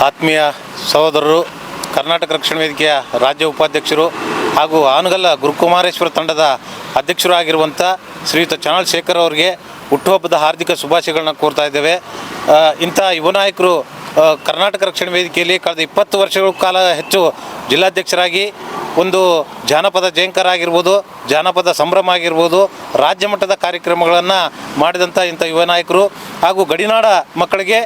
ಆತ್ಮೀಯ ಸಹೋದರರು, ಕರ್ನಾಟಕ ರಕ್ಷಣಾ ವೇದಿಕೆಯ ರಾಜ್ಯ ಉಪಾಧ್ಯಕ್ಷರು ಹಾಗೂ ಆನಗಲ್ಲ ಗುರುಕುಮಾರೇಶ್ವರ ತಂಡದ ಅಧ್ಯಕ್ಷರು ಆಗಿರುವಂಥ ಶ್ರೀಯುತ ಚಾನಲ್ ಶೇಖರ್ ಅವರಿಗೆ ಹುಟ್ಟುಹಬ್ಬದ ಹಾರ್ದಿಕ ಶುಭಾಶಯಗಳನ್ನ ಕೋರ್ತಾ ಇದ್ದೇವೆ. ಇಂಥ ಯುವ ನಾಯಕರು ಕರ್ನಾಟಕ ರಕ್ಷಣಾ ವೇದಿಕೆಯಲ್ಲಿ ಕಳೆದ 20 ವರ್ಷಗಳ ಕಾಲ ಹೆಚ್ಚು ಜಿಲ್ಲಾಧ್ಯಕ್ಷರಾಗಿ ಒಂದು ಜಾನಪದ ಜಯಂಕರ ಆಗಿರ್ಬೋದು, ಜಾನಪದ ಸಂಭ್ರಮ ಆಗಿರ್ಬೋದು, ರಾಜ್ಯ ಮಟ್ಟದ ಕಾರ್ಯಕ್ರಮಗಳನ್ನು ಮಾಡಿದಂಥ ಇಂಥ ಯುವ ನಾಯಕರು ಹಾಗೂ ಗಡಿನಾಡ ಮಕ್ಕಳಿಗೆ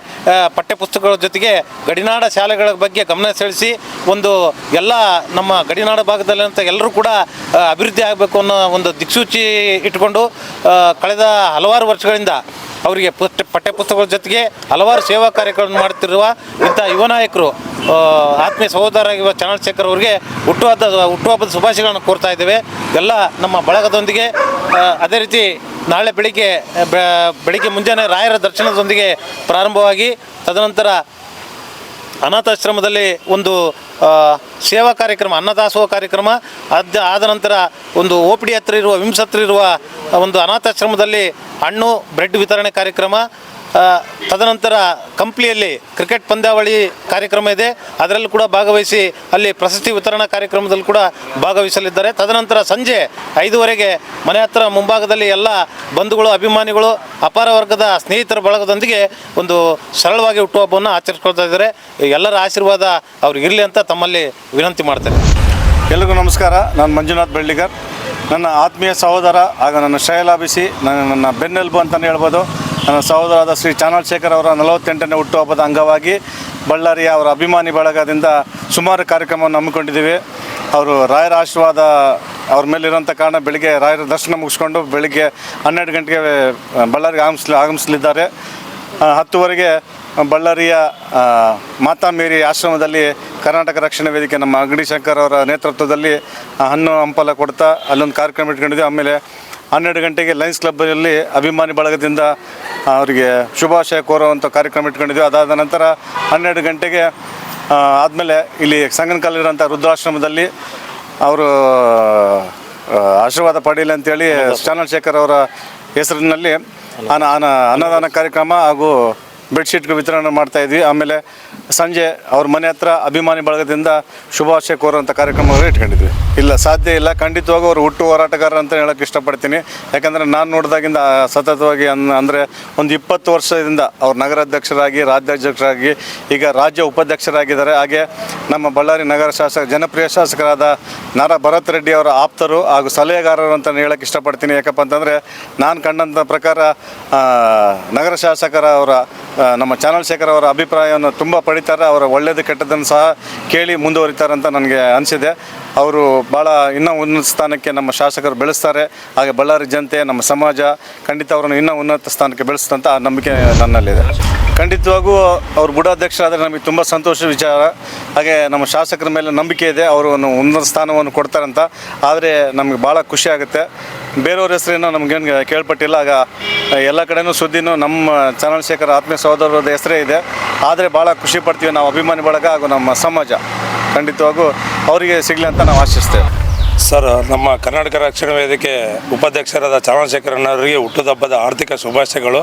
ಪಠ್ಯಪುಸ್ತಕಗಳ ಜೊತೆಗೆ ಗಡಿನಾಡ ಶಾಲೆಗಳ ಬಗ್ಗೆ ಗಮನ ಸೆಳೆಸಿ ಒಂದು ಎಲ್ಲ ನಮ್ಮ ಗಡಿನಾಡ ಭಾಗದಲ್ಲಿರುವಂಥ ಎಲ್ಲರೂ ಕೂಡ ಅಭಿವೃದ್ಧಿ ಆಗಬೇಕು ಅನ್ನೋ ಒಂದು ದಿಕ್ಸೂಚಿ ಇಟ್ಕೊಂಡು ಕಳೆದ ಹಲವಾರು ವರ್ಷಗಳಿಂದ ಅವರಿಗೆ ಪಠ್ಯಪುಸ್ತಕಗಳ ಜೊತೆಗೆ ಹಲವಾರು ಸೇವಾ ಕಾರ್ಯಕ್ರಮ ಮಾಡುತ್ತಿರುವ ಇಂಥ ಯುವ ನಾಯಕರು ಆತ್ಮೀಯ ಸಹೋದರರಾಗಿರುವ ಚಾನಲ್ ಶೇಖರ್ ಅವರಿಗೆ ಹುಟ್ಟುಹಬ್ಬದ ಶುಭಾಶಯಗಳನ್ನು ಕೋರ್ತಾ ಇದ್ದೇವೆ. ಎಲ್ಲ ನಮ್ಮ ಬಳಗದೊಂದಿಗೆ ಅದೇ ರೀತಿ ನಾಳೆ ಬೆಳಿಗ್ಗೆ ಮುಂಜಾನೆ ರಾಯರ ದರ್ಶನದೊಂದಿಗೆ ಪ್ರಾರಂಭವಾಗಿ ತದನಂತರ ಅನಾಥಾಶ್ರಮದಲ್ಲಿ ಒಂದು ಸೇವಾ ಕಾರ್ಯಕ್ರಮ, ಅನ್ನದಾಸೋಹ ಕಾರ್ಯಕ್ರಮ, ಆದ ನಂತರ ಒಂದು OPD ಹತ್ರ ಇರುವ ವಿಮ್ಸ್ ಹತ್ರ ಇರುವ ಒಂದು ಅನಾಥಾಶ್ರಮದಲ್ಲಿ ಹಣ್ಣು ಬ್ರೆಡ್ ವಿತರಣೆ ಕಾರ್ಯಕ್ರಮ, ತದನಂತರ ಕಂಪ್ಲಿಯಲ್ಲಿ ಕ್ರಿಕೆಟ್ ಪಂದ್ಯಾವಳಿ ಕಾರ್ಯಕ್ರಮ ಇದೆ, ಅದರಲ್ಲೂ ಕೂಡ ಭಾಗವಹಿಸಿ ಅಲ್ಲಿ ಪ್ರಶಸ್ತಿ ವಿತರಣಾ ಕಾರ್ಯಕ್ರಮದಲ್ಲಿ ಕೂಡ ಭಾಗವಹಿಸಲಿದ್ದಾರೆ. ತದನಂತರ ಸಂಜೆ 5:15 ಮನೆ ಹತ್ರ ಮುಂಭಾಗದಲ್ಲಿ ಎಲ್ಲ ಬಂಧುಗಳು, ಅಭಿಮಾನಿಗಳು, ಅಪಾರ ವರ್ಗದ ಸ್ನೇಹಿತರ ಬಳಗದೊಂದಿಗೆ ಒಂದು ಸರಳವಾಗಿ ಹುಟ್ಟುಹಬ್ಬವನ್ನು ಆಚರಿಸ್ಕೊಳ್ತಾ ಇದ್ದಾರೆ. ಎಲ್ಲರ ಆಶೀರ್ವಾದ ಅವ್ರಿಗೆ ಇರಲಿ ಅಂತ ತಮ್ಮಲ್ಲಿ ವಿನಂತಿ ಮಾಡ್ತಾರೆ. ಎಲ್ರಿಗೂ ನಮಸ್ಕಾರ. ನಾನು ಮಂಜುನಾಥ್ ಬೆಳ್ಳಿಗರ್. ನನ್ನ ಆತ್ಮೀಯ ಸಹೋದರ ಹಾಗೂ ನನ್ನ ಶ್ರೇಯಲಾಭಿಸಿ, ನನ್ನ ಬೆನ್ನೆಲುಬು ಅಂತಲೇ ಹೇಳ್ಬೋದು. ನನ್ನ ಸಹೋದರಾದ ಶ್ರೀ ಚಾನಲ್ ಶೇಖರ್ ಅವರ 48ನೇ ಹುಟ್ಟುಹಬ್ಬದ ಅಂಗವಾಗಿ ಬಳ್ಳಾರಿಯ ಅವರ ಅಭಿಮಾನಿ ಬಳಗದಿಂದ ಸುಮಾರು ಕಾರ್ಯಕ್ರಮವನ್ನು ಹಮ್ಮಿಕೊಂಡಿದ್ದೀವಿ. ಅವರು ರಾಯರ ಆಶೀರ್ವಾದ ಅವ್ರ ಮೇಲಿರೋಂಥ ಕಾರಣ ಬೆಳಿಗ್ಗೆ ರಾಯರ ದರ್ಶನ ಮುಗಿಸ್ಕೊಂಡು ಬೆಳಿಗ್ಗೆ 12 ಗಂಟೆಗೆ ಬಳ್ಳಾರಿಗೆ ಆಗಮಿಸಲಿದ್ದಾರೆ. 10:00ವರೆಗೆ ಬಳ್ಳಾರಿಯ ಮಾತಾ ಮೇರಿ ಆಶ್ರಮದಲ್ಲಿ ಕರ್ನಾಟಕ ರಕ್ಷಣಾ ವೇದಿಕೆ ನಮ್ಮ ಅಗಡಿ ಶಂಕರ್ ಅವರ ನೇತೃತ್ವದಲ್ಲಿ ಹಣ್ಣು ಹಂಪಲ ಕೊಡ್ತಾ ಅಲ್ಲೊಂದು ಕಾರ್ಯಕ್ರಮ ಇಟ್ಕೊಂಡಿದ್ವಿ. ಆಮೇಲೆ 12 ಗಂಟೆಗೆ ಲಯನ್ಸ್ ಕ್ಲಬ್ಬಲ್ಲಿ ಅಭಿಮಾನಿ ಬಳಗದಿಂದ ಅವರಿಗೆ ಶುಭಾಶಯ ಕೋರುವಂಥ ಕಾರ್ಯಕ್ರಮ ಇಟ್ಕೊಂಡಿದ್ವಿ. ಅದಾದ ನಂತರ 12 ಗಂಟೆಗೆ ಆದಮೇಲೆ ಇಲ್ಲಿ ಸಂಗನಕಲ್ಲಿರೋಂಥ ರುದ್ರಾಶ್ರಮದಲ್ಲಿ ಅವರು ಆಶೀರ್ವಾದ ಪಡೀಲಿ ಅಂತೇಳಿ ಚಾನಲ್ ಶೇಖರ್ ಅವರ ಹೆಸರಿನಲ್ಲಿ ಅನ್ನದಾನ ಕಾರ್ಯಕ್ರಮ ಹಾಗೂ ಬೆಡ್ಶೀಟ್ಗೆ ವಿತರಣೆ ಮಾಡ್ತಾಯಿದ್ವಿ. ಆಮೇಲೆ ಸಂಜೆ ಅವ್ರ ಮನೆ ಹತ್ರ ಅಭಿಮಾನಿ ಬಳಗದಿಂದ ಶುಭಾಶಯ ಕೋರುವಂಥ ಕಾರ್ಯಕ್ರಮಗಳು ಇಟ್ಕೊಂಡಿದ್ವಿ. ಇಲ್ಲ, ಸಾಧ್ಯ ಇಲ್ಲ. ಖಂಡಿತವಾಗೂ ಅವರು ಹುಟ್ಟು ಹೋರಾಟಗಾರರು ಅಂತ ಹೇಳೋಕ್ಕೆ ಇಷ್ಟಪಡ್ತೀನಿ. ಯಾಕಂದರೆ ನಾನು ನೋಡಿದಾಗಿಂದ ಸತತವಾಗಿ ಅಂದರೆ ಒಂದು 20 ವರ್ಷದಿಂದ ಅವ್ರು ನಗರಾಧ್ಯಕ್ಷರಾಗಿ, ರಾಜ್ಯಾಧ್ಯಕ್ಷರಾಗಿ, ಈಗ ರಾಜ್ಯ ಉಪಾಧ್ಯಕ್ಷರಾಗಿದ್ದಾರೆ. ಹಾಗೆ ನಮ್ಮ ಬಳ್ಳಾರಿ ನಗರ ಜನಪ್ರಿಯ ಶಾಸಕರಾದ ನಾರಾ ಭರತ್ ರೆಡ್ಡಿ ಅವರ ಆಪ್ತರು ಹಾಗೂ ಸಲಹೆಗಾರರು ಅಂತ ಹೇಳೋಕ್ಕೆ ಇಷ್ಟಪಡ್ತೀನಿ. ಯಾಕಪ್ಪ ಅಂತಂದರೆ ನಾನು ಕಂಡಂಥ ಪ್ರಕಾರ ನಗರ ಶಾಸಕರ ನಮ್ಮ ಚಾನಲ್ ಶೇಖರ್ ಅವರ ಅಭಿಪ್ರಾಯವನ್ನು ತುಂಬ ಪಡಿತಾರೆ. ಅವರ ಒಳ್ಳೆಯದು ಕೆಟ್ಟದ್ದನ್ನು ಸಹ ಕೇಳಿ ಮುಂದುವರಿತಾರೆ ಅಂತ ನನಗೆ ಅನಿಸಿದೆ. ಅವರು ಭಾಳ ಇನ್ನೂ ಉನ್ನತ ಸ್ಥಾನಕ್ಕೆ ನಮ್ಮ ಶಾಸಕರು ಬೆಳೆಸ್ತಾರೆ. ಹಾಗೆ ಬಳ್ಳಾರಿ ಜನತೆ, ನಮ್ಮ ಸಮಾಜ ಖಂಡಿತ ಅವರನ್ನು ಇನ್ನೂ ಉನ್ನತ ಸ್ಥಾನಕ್ಕೆ ಬೆಳೆಸ್ತಂತ ಆ ನಂಬಿಕೆ ನನ್ನಲ್ಲಿದೆ. ಖಂಡಿತವಾಗೂ ಅವರು ಬುಡಾಧ್ಯಕ್ಷರಾದರೆ ನಮಗೆ ತುಂಬ ಸಂತೋಷದ ವಿಚಾರ. ಹಾಗೆ ನಮ್ಮ ಶಾಸಕರ ಮೇಲೆ ನಂಬಿಕೆ ಇದೆ, ಅವರು ಉನ್ನತ ಸ್ಥಾನವನ್ನು ಕೊಡ್ತಾರಂತ. ಆದರೆ ನಮಗೆ ಭಾಳ ಖುಷಿ ಆಗುತ್ತೆ. ಬೇರೆಯವ್ರ ಹೆಸರೇನೋ ನಮಗೇನು ಕೇಳ್ಪಟ್ಟಿಲ್ಲ. ಆಗ ಎಲ್ಲ ಕಡೆಯೂ ಸುದ್ದಿನೂ ನಮ್ಮ ಚಾನಲ್ ಶೇಖರ್ ಆತ್ಮೀಯ ಸಹೋದರರ ಹೆಸರೇ ಇದೆ. ಆದರೆ ಭಾಳ ಖುಷಿ ಪಡ್ತೀವಿ ನಾವು ಅಭಿಮಾನಿ ಬಳಗ ಹಾಗೂ ನಮ್ಮ ಸಮಾಜ. ಖಂಡಿತವಾಗೂ ಅವರಿಗೆ ಸಿಗಲಿ ಅಂತ ನಾವು ಆಶಿಸ್ತೇವೆ. ಸರ್, ನಮ್ಮ ಕರ್ನಾಟಕ ರಕ್ಷಣಾ ವೇದಿಕೆ ಉಪಾಧ್ಯಕ್ಷರಾದ ಚಾನಲ್ ಶೇಖರಣ್ಣವರಿಗೆ ಹುಟ್ಟುಹಬ್ಬದ ಆರ್ಥಿಕ ಶುಭಾಶಯಗಳು.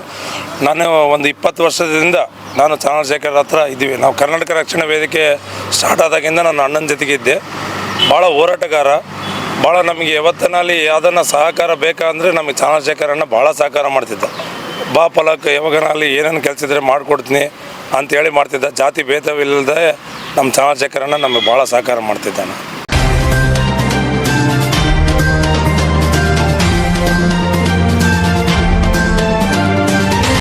ನಾನು ಒಂದು 20 ವರ್ಷದಿಂದ ನಾನು ಚಾನಲ್ ಶೇಖರ್ ಹತ್ರ ಇದ್ದೀವಿ. ನಾವು ಕರ್ನಾಟಕ ರಕ್ಷಣಾ ವೇದಿಕೆ ಸ್ಟಾರ್ಟ್ ಆದಾಗಿಂದ ನನ್ನ ಅಣ್ಣನ ಜೊತೆಗೆ ಇದ್ದೆ. ಭಾಳ ಹೋರಾಟಗಾರ, ಭಾಳ ನಮಗೆ ಯಾವತ್ತನಲ್ಲಿ ಯಾವುದನ್ನು ಸಹಕಾರ ಬೇಕಂದರೆ ನಮಗೆ ಚಾನಲ್ ಶೇಖರಣ್ಣ ಭಾಳ ಸಹಕಾರ ಮಾಡ್ತಿದ್ದ. ಬಾ ಫಲಕ್ ಯಾವಾಗನಲ್ಲಿ ಏನೇನು ಕೆಲಸ ಇದ್ದರೆ ಮಾಡಿಕೊಡ್ತೀನಿ ಅಂಥೇಳಿ ಮಾಡ್ತಿದ್ದ. ಜಾತಿ ಭೇದವಿಲ್ಲದೆ ನಮ್ಮ ಚಾನಲ್ ಶೇಖರಣ್ಣ ನಮಗೆ ಭಾಳ ಸಹಕಾರ ಮಾಡ್ತಿದ್ದಾನೆ.